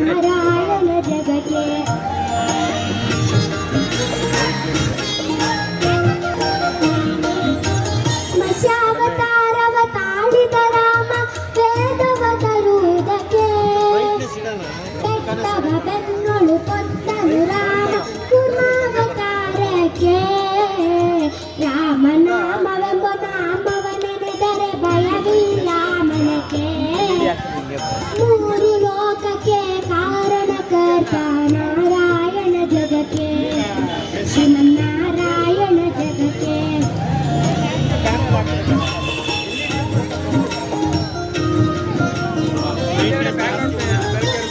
ನಾರಾಯಣ ಜಗಕ್ಕೆ ಮತ್ಸ್ಯಾವತಾರವ ತಾಳಿದ ರಾಮ ವೇದವ ತರುವುದಕ್ಕೆ ಬೆಟ್ಟವ ಬೆನ್ನೊಳು ಕೊಟ್ಟನು ರಾಮ ಕುರ್ಮಾವತಾರಕ್ಕೆ ರಾಮನಾಮವೆಂಬ ನಾಮವ ನೆನೆದರೆ ಭಯವಿಲ್ಲ ಮನಕ್ಕೆ ಮೂರು ಲೋಕಕ್ಕೆ ಕಾರಣಕರ್ತ ನಾರಾಯಣ ಜಗಕ್ಕೆ ಶ್ರೀಮನ್ನಾರಾಯಣ ಜಗಕ್ಕೆ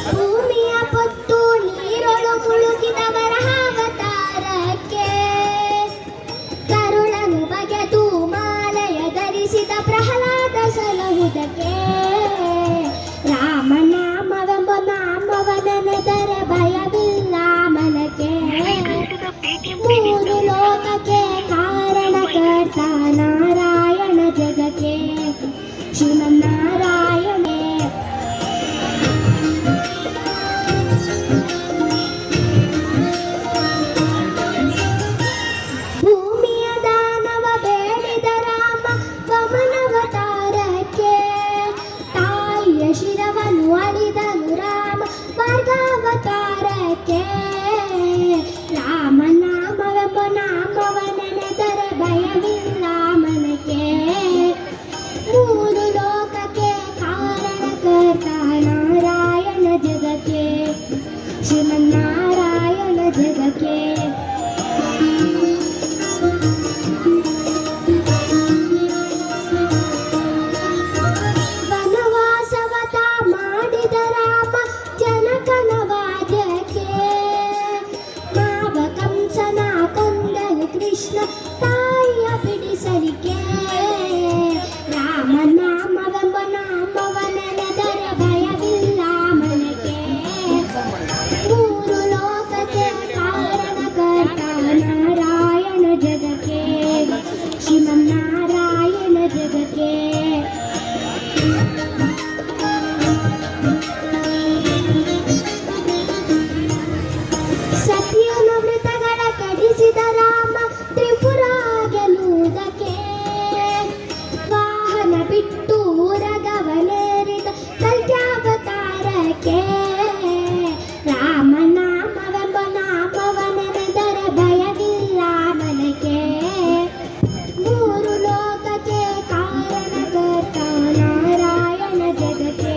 ಭೂಮಿಯ ಪೊತ್ತು ನೀರೊಳು ಮುಳುಗಿದವರ ಅವತಾರಕ್ಕೆ ಕರುಳನು ಬಗೆದು ಮಾಲೆಯ ಧರಿಸಿದ ಪ್ರಹ್ಲಾದ ಸಲಹುದಕ್ಕೆ ರಾಮನಾಮವೆಂಬ ನಾಮವ ನೆನೆದರೆ ಭಯವಿಲ್ಲ ಮನಕ್ಕೆ ಮೂರು ಲೋಕಕ್ಕೆ ಕಾರಣಕರ್ತ ನಾರಾಯಣ ಜಗಕ್ಕೆ ಶ್ರೀಮನ್ನಾರಾಯಣ ಭೂಮಿಯ ದಾನವ ಬೇಡಿದ ರಾಮ ವಮನವತಾರಕ್ಕೆ ತಾಯಿಯ ಶಿರವನ್ನು ಅಳಿದನು ರಾಮ ವರ್ಗಾವತಾರಕ್ಕೆ ರಾಮನಾಮವೆಂಬ ನಾಮವ ನೆನೆದರೆ ಭಯವಿಲ್ಲ ಮನಕ್ಕೆ ಮೂರು ಲೋಕಕ್ಕೆ ಕಾರಣಕರ್ತ ನಾರಾಯಣ ಜಗಕ್ಕೆ ಶ್ರೀಮನ್ನಾರಾಯಣ ಜಗಕ್ಕೆ ವನವಾಸವತ ಮಾಡಿದ ರಾಮ ಜನಕನ ವಾದ್ಯಕ್ಕೆ ಮಾವ ಕಂಸನ ಕೊಂದನು ಕೃಷ್ಣ ತಾಯಿಯ ಬಿಡಿಸಲಿಕ್ಕೆ ರಾಮನಾಮವೆಂಬ ನಾಮವ ನೆನೆದರೆ ಭಯವಿಲ್ಲ ಮನಕ್ಕೆ ಮೂರು ಲೋಕಕ್ಕೆ ಕಾರಣಕರ್ತ ನಾರಾಯಣ ಜಗಕ್ಕೆ ಶ್ರೀಮನ್ನಾರಾಯಣ ಜಗಕ್ಕೆ ಸತಿಯನ ಮೃತಗಳ ಕಡಿಸಿದ ರಾಮ ತ್ರಿಪುರ ಗೆಲ್ಲುವುದಕ್ಕೆ ವಾಹನ ಬಿಟ್ಟು ಉರಗವನೇರಿದ ಕಲ್ಯಾವತಾರಕ್ಕೆ ರಾಮನಾಮವೆಂಬ ನಾಮವ ನೆನೆದರೆ ಭಯವಿಲ್ಲ ಮನಕ್ಕೆ ಮೂರು ಲೋಕಕ್ಕೆ ಕಾರಣಕರ್ತ ನಾರಾಯಣ ಜಗಕ್ಕೆ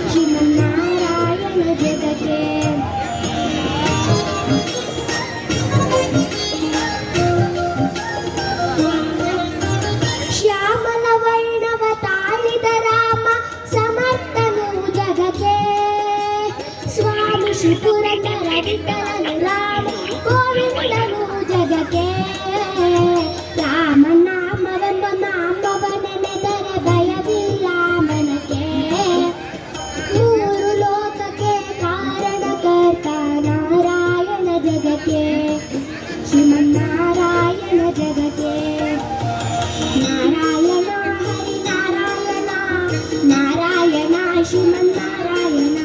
ಶ್ರೀಮನ್ನಾರಾಯಣ ಜಗಕ್ಕೆ ಶ್ಯಾಮಲ ವರ್ಣವ ತಾಳಿದ ರಾಮ ಸಮರ್ಥನು ಜಗಕ್ಕೆ ಸ್ವಾಮಿ ಶ್ರೀ ಪುರಂದರ ವಿಠಲನು ರಾಮ ಗೋವಿಂದನು ಜಗಕ್ಕೆ ರಾಮನಾಮವೆಂಬ ನಾಮವ ನೆನೆದರೆ ಭಯವಿಲ್ಲ ಮನಕ್ಕೆ ಮೂರು ಲೋಕಕ್ಕೆ ಕಾರಣಕರ್ತ ನಾರಾಯಣ ಜಗಕ್ಕೆ ಶ್ರೀಮನ್ನಾರಾಯಣ ಜಗಕ್ಕೆ ನಾರಾಯಣ ಹರಿ ನಾರಾಯಣ ನಾರಾಯಣ ಶ್ರೀಮನ್ನಾರಾಯಣ